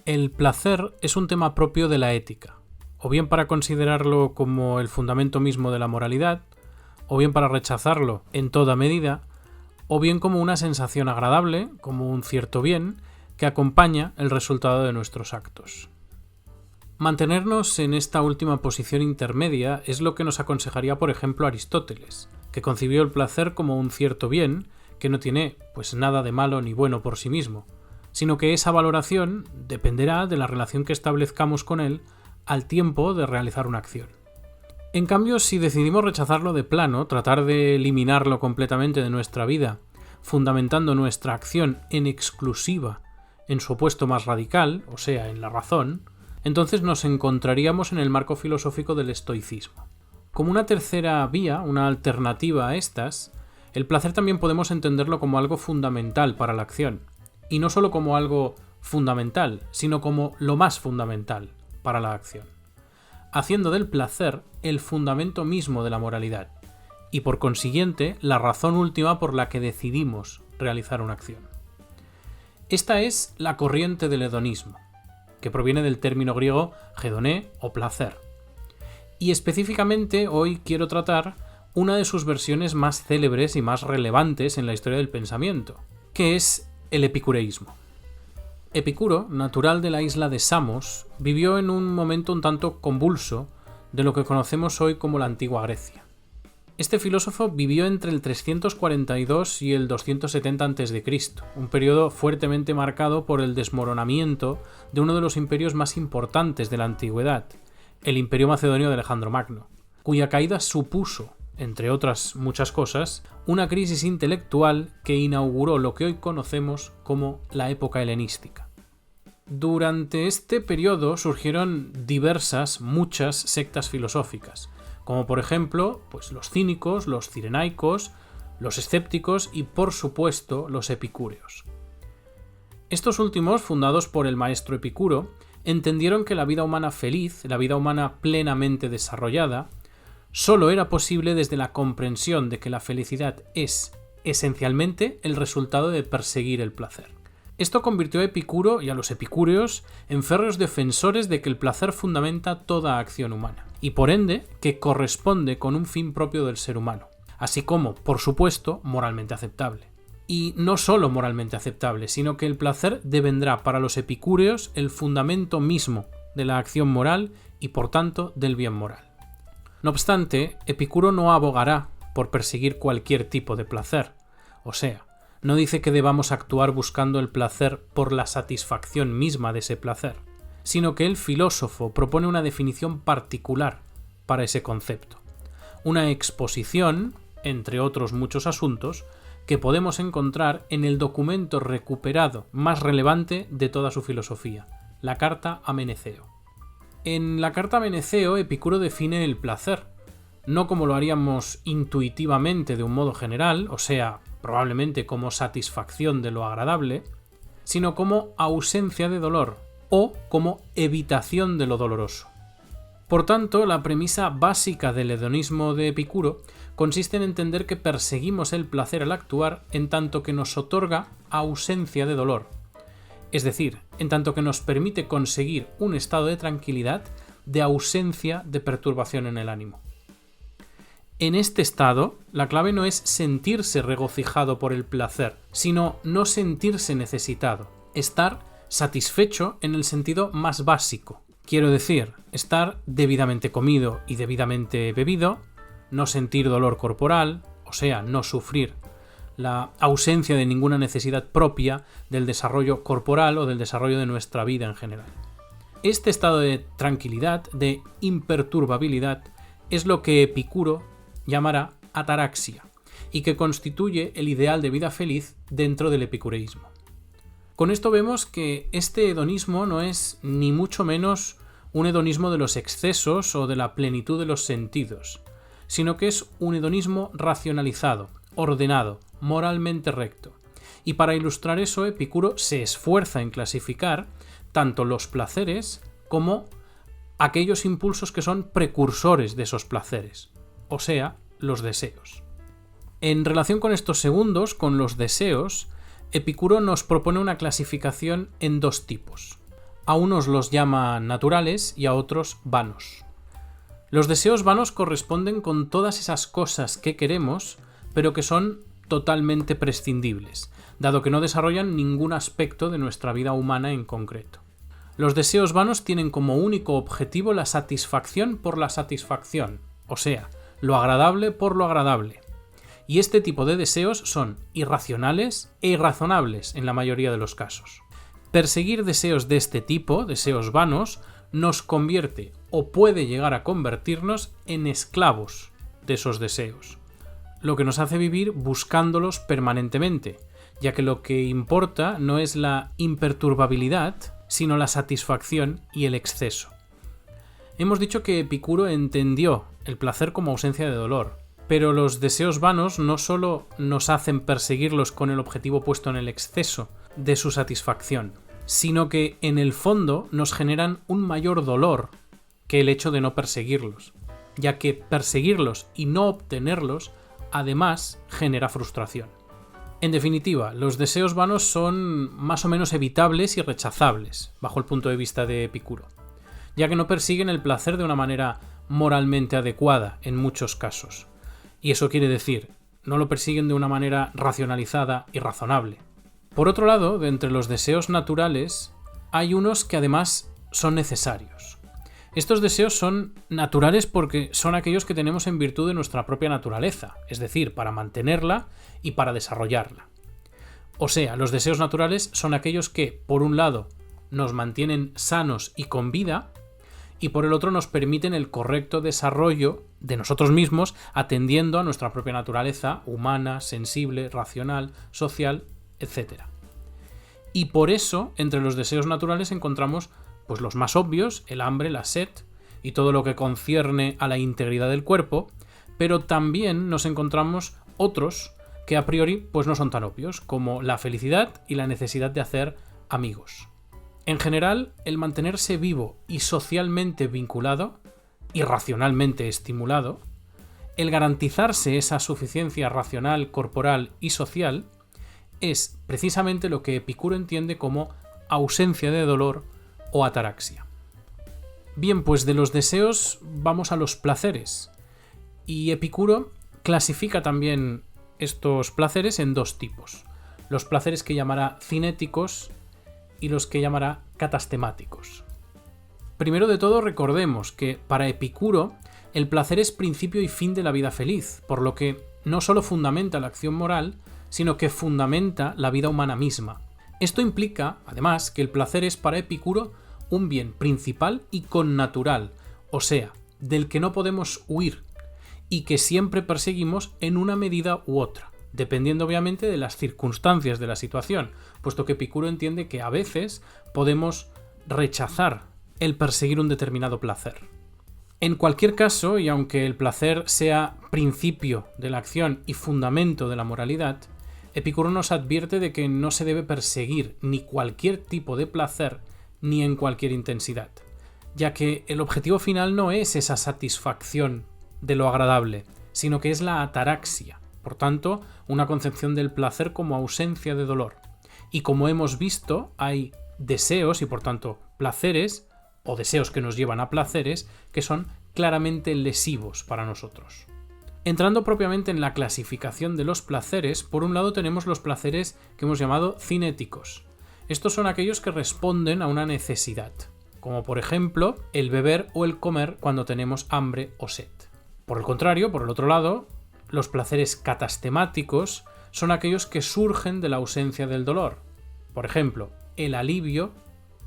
El placer es un tema propio de la ética, o bien para considerarlo como el fundamento mismo de la moralidad, o bien para rechazarlo en toda medida, o bien como una sensación agradable, como un cierto bien, que acompaña el resultado de nuestros actos. Mantenernos en esta última posición intermedia es lo que nos aconsejaría, por ejemplo, Aristóteles, que concibió el placer como un cierto bien que no tiene pues nada de malo ni bueno por sí mismo, sino que esa valoración dependerá de la relación que establezcamos con él al tiempo de realizar una acción. En cambio, si decidimos rechazarlo de plano, tratar de eliminarlo completamente de nuestra vida, fundamentando nuestra acción en exclusiva en su opuesto más radical, o sea, en la razón, entonces nos encontraríamos en el marco filosófico del estoicismo. Como una tercera vía, una alternativa a estas, el placer también podemos entenderlo como algo fundamental para la acción, y no solo como algo fundamental, sino como lo más fundamental para la acción, haciendo del placer el fundamento mismo de la moralidad, y por consiguiente la razón última por la que decidimos realizar una acción. Esta es la corriente del hedonismo, que proviene del término griego hedoné o placer. Y específicamente hoy quiero tratar una de sus versiones más célebres y más relevantes en la historia del pensamiento, que es el epicureísmo. Epicuro, natural de la isla de Samos, vivió en un momento un tanto convulso de lo que conocemos hoy como la antigua Grecia. Este filósofo vivió entre el 342 y el 270 a.C., un periodo fuertemente marcado por el desmoronamiento de uno de los imperios más importantes de la antigüedad, el Imperio Macedonio de Alejandro Magno, cuya caída supuso, entre otras muchas cosas, una crisis intelectual que inauguró lo que hoy conocemos como la época helenística. Durante este periodo surgieron muchas sectas filosóficas, como por ejemplo pues los cínicos, los cirenaicos, los escépticos y por supuesto los epicúreos. Estos últimos, fundados por el maestro Epicuro, entendieron que la vida humana feliz, la vida humana plenamente desarrollada, solo era posible desde la comprensión de que la felicidad es esencialmente el resultado de perseguir el placer. Esto convirtió a Epicuro y a los epicúreos en férreos defensores de que el placer fundamenta toda acción humana, y por ende que corresponde con un fin propio del ser humano, así como, por supuesto, moralmente aceptable. Y no solo moralmente aceptable, sino que el placer devendrá para los epicúreos el fundamento mismo de la acción moral y por tanto del bien moral. No obstante, Epicuro no abogará por perseguir cualquier tipo de placer, o sea, no dice que debamos actuar buscando el placer por la satisfacción misma de ese placer, sino que el filósofo propone una definición particular para ese concepto, una exposición, entre otros muchos asuntos, que podemos encontrar en el documento recuperado más relevante de toda su filosofía, la Carta a Meneceo. En la Carta a Meneceo, Epicuro define el placer, no como lo haríamos intuitivamente de un modo general, o sea, probablemente como satisfacción de lo agradable, sino como ausencia de dolor o como evitación de lo doloroso. Por tanto, la premisa básica del hedonismo de Epicuro consiste en entender que perseguimos el placer al actuar en tanto que nos otorga ausencia de dolor, es decir, en tanto que nos permite conseguir un estado de tranquilidad de ausencia de perturbación en el ánimo. En este estado, la clave no es sentirse regocijado por el placer, sino no sentirse necesitado, estar satisfecho en el sentido más básico. Quiero decir, estar debidamente comido y debidamente bebido, no sentir dolor corporal, o sea, no sufrir la ausencia de ninguna necesidad propia del desarrollo corporal o del desarrollo de nuestra vida en general. Este estado de tranquilidad, de imperturbabilidad, es lo que Epicuro llamará ataraxia, y que constituye el ideal de vida feliz dentro del epicureísmo. Con esto vemos que este hedonismo no es ni mucho menos un hedonismo de los excesos o de la plenitud de los sentidos, sino que es un hedonismo racionalizado, ordenado, moralmente recto. Y para ilustrar eso, Epicuro se esfuerza en clasificar tanto los placeres como aquellos impulsos que son precursores de esos placeres, o sea, los deseos. En relación con estos segundos, con los deseos, Epicuro nos propone una clasificación en dos tipos: A unos los llama naturales y a otros vanos. Los deseos vanos corresponden con todas esas cosas que queremos, pero que son totalmente prescindibles, dado que no desarrollan ningún aspecto de nuestra vida humana en concreto. Los deseos vanos tienen como único objetivo la satisfacción por la satisfacción, o sea, lo agradable por lo agradable. Y este tipo de deseos son irracionales e irrazonables en la mayoría de los casos. Perseguir deseos de este tipo, deseos vanos, nos convierte o puede llegar a convertirnos en esclavos de esos deseos, lo que nos hace vivir buscándolos permanentemente, ya que lo que importa no es la imperturbabilidad, sino la satisfacción y el exceso. Hemos dicho que Epicuro entendió el placer como ausencia de dolor, pero los deseos vanos no solo nos hacen perseguirlos con el objetivo puesto en el exceso de su satisfacción, sino que en el fondo nos generan un mayor dolor que el hecho de no perseguirlos, ya que perseguirlos y no obtenerlos además genera frustración. En definitiva, los deseos vanos son más o menos evitables y rechazables, bajo el punto de vista de Epicuro, ya que no persiguen el placer de una manera moralmente adecuada en muchos casos. Y eso quiere decir, no lo persiguen de una manera racionalizada y razonable. Por otro lado, de entre los deseos naturales, hay unos que además son necesarios. Estos deseos son naturales porque son aquellos que tenemos en virtud de nuestra propia naturaleza, es decir, para mantenerla y para desarrollarla. O sea, los deseos naturales son aquellos que, por un lado, nos mantienen sanos y con vida, y por el otro nos permiten el correcto desarrollo de nosotros mismos atendiendo a nuestra propia naturaleza humana, sensible, racional, social, etc. Y por eso, entre los deseos naturales encontramos pues los más obvios, el hambre, la sed y todo lo que concierne a la integridad del cuerpo, pero también nos encontramos otros que a priori pues no son tan obvios, como la felicidad y la necesidad de hacer amigos. En general, el mantenerse vivo y socialmente vinculado y racionalmente estimulado, el garantizarse esa suficiencia racional, corporal y social, es precisamente lo que Epicuro entiende como ausencia de dolor o ataraxia. Bien, pues de los deseos vamos a los placeres. Y Epicuro clasifica también estos placeres en dos tipos. Los placeres que llamará cinéticos y los que llamará catastemáticos. Primero de todo, recordemos que para Epicuro el placer es principio y fin de la vida feliz, por lo que no solo fundamenta la acción moral, sino que fundamenta la vida humana misma. Esto implica, además, que el placer es para Epicuro un bien principal y connatural, o sea, del que no podemos huir y que siempre perseguimos en una medida u otra, dependiendo obviamente de las circunstancias de la situación, puesto que Epicuro entiende que a veces podemos rechazar el perseguir un determinado placer. En cualquier caso, y aunque el placer sea principio de la acción y fundamento de la moralidad, Epicuro nos advierte de que no se debe perseguir ni cualquier tipo de placer ni en cualquier intensidad, ya que el objetivo final no es esa satisfacción de lo agradable, sino que es la ataraxia, por tanto, una concepción del placer como ausencia de dolor. Y como hemos visto, hay deseos y por tanto placeres, o deseos que nos llevan a placeres, que son claramente lesivos para nosotros. Entrando propiamente en la clasificación de los placeres, por un lado tenemos los placeres que hemos llamado cinéticos. Estos son aquellos que responden a una necesidad, como por ejemplo el beber o el comer cuando tenemos hambre o sed. Por el contrario, por el otro lado, los placeres catastemáticos son aquellos que surgen de la ausencia del dolor. Por ejemplo, el alivio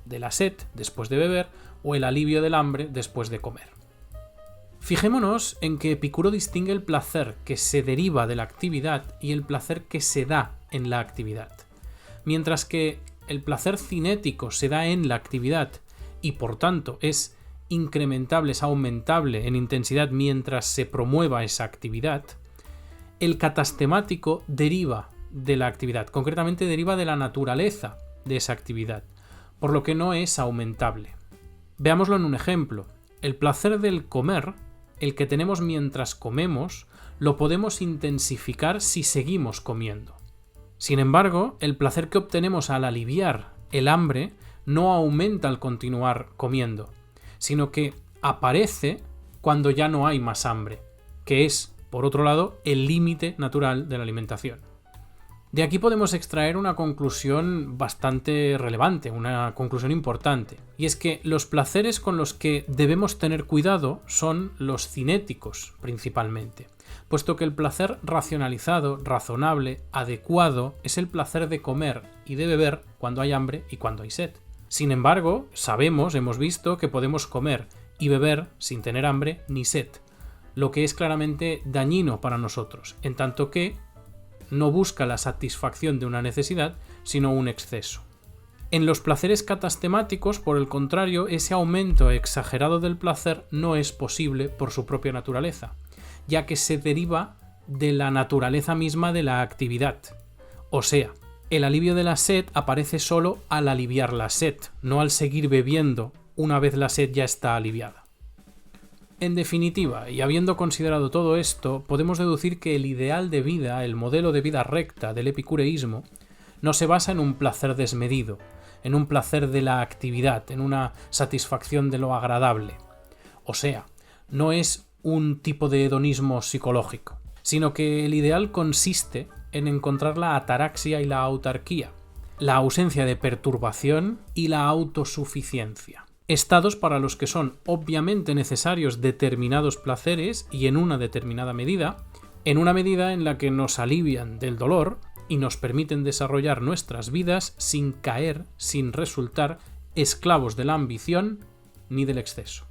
de la sed después de beber o el alivio del hambre después de comer. Fijémonos en que Epicuro distingue el placer que se deriva de la actividad y el placer que se da en la actividad. Mientras que el placer cinético se da en la actividad y por tanto es incrementable, es aumentable en intensidad mientras se promueva esa actividad, el catastemático deriva de la actividad, concretamente deriva de la naturaleza de esa actividad, por lo que no es aumentable. Veámoslo en un ejemplo. El placer del comer, el que tenemos mientras comemos, lo podemos intensificar si seguimos comiendo. Sin embargo, el placer que obtenemos al aliviar el hambre no aumenta al continuar comiendo, sino que aparece cuando ya no hay más hambre, que es, por otro lado, el límite natural de la alimentación. De aquí podemos extraer una conclusión bastante relevante, una conclusión importante, y es que los placeres con los que debemos tener cuidado son los cinéticos, principalmente, puesto que el placer racionalizado, razonable, adecuado, es el placer de comer y de beber cuando hay hambre y cuando hay sed. Sin embargo, hemos visto que podemos comer y beber sin tener hambre ni sed, lo que es claramente dañino para nosotros, en tanto que no busca la satisfacción de una necesidad, sino un exceso. En los placeres catastemáticos, por el contrario, ese aumento exagerado del placer no es posible por su propia naturaleza, ya que se deriva de la naturaleza misma de la actividad. O sea, el alivio de la sed aparece solo al aliviar la sed, no al seguir bebiendo una vez la sed ya está aliviada. En definitiva, y habiendo considerado todo esto, podemos deducir que el ideal de vida, el modelo de vida recta del epicureísmo, no se basa en un placer desmedido, en un placer de la actividad, en una satisfacción de lo agradable. O sea, no es un tipo de hedonismo psicológico, sino que el ideal consiste en encontrar la ataraxia y la autarquía, la ausencia de perturbación y la autosuficiencia. Estados para los que son obviamente necesarios determinados placeres y en una determinada medida, en una medida en la que nos alivian del dolor y nos permiten desarrollar nuestras vidas sin caer, sin resultar esclavos de la ambición ni del exceso.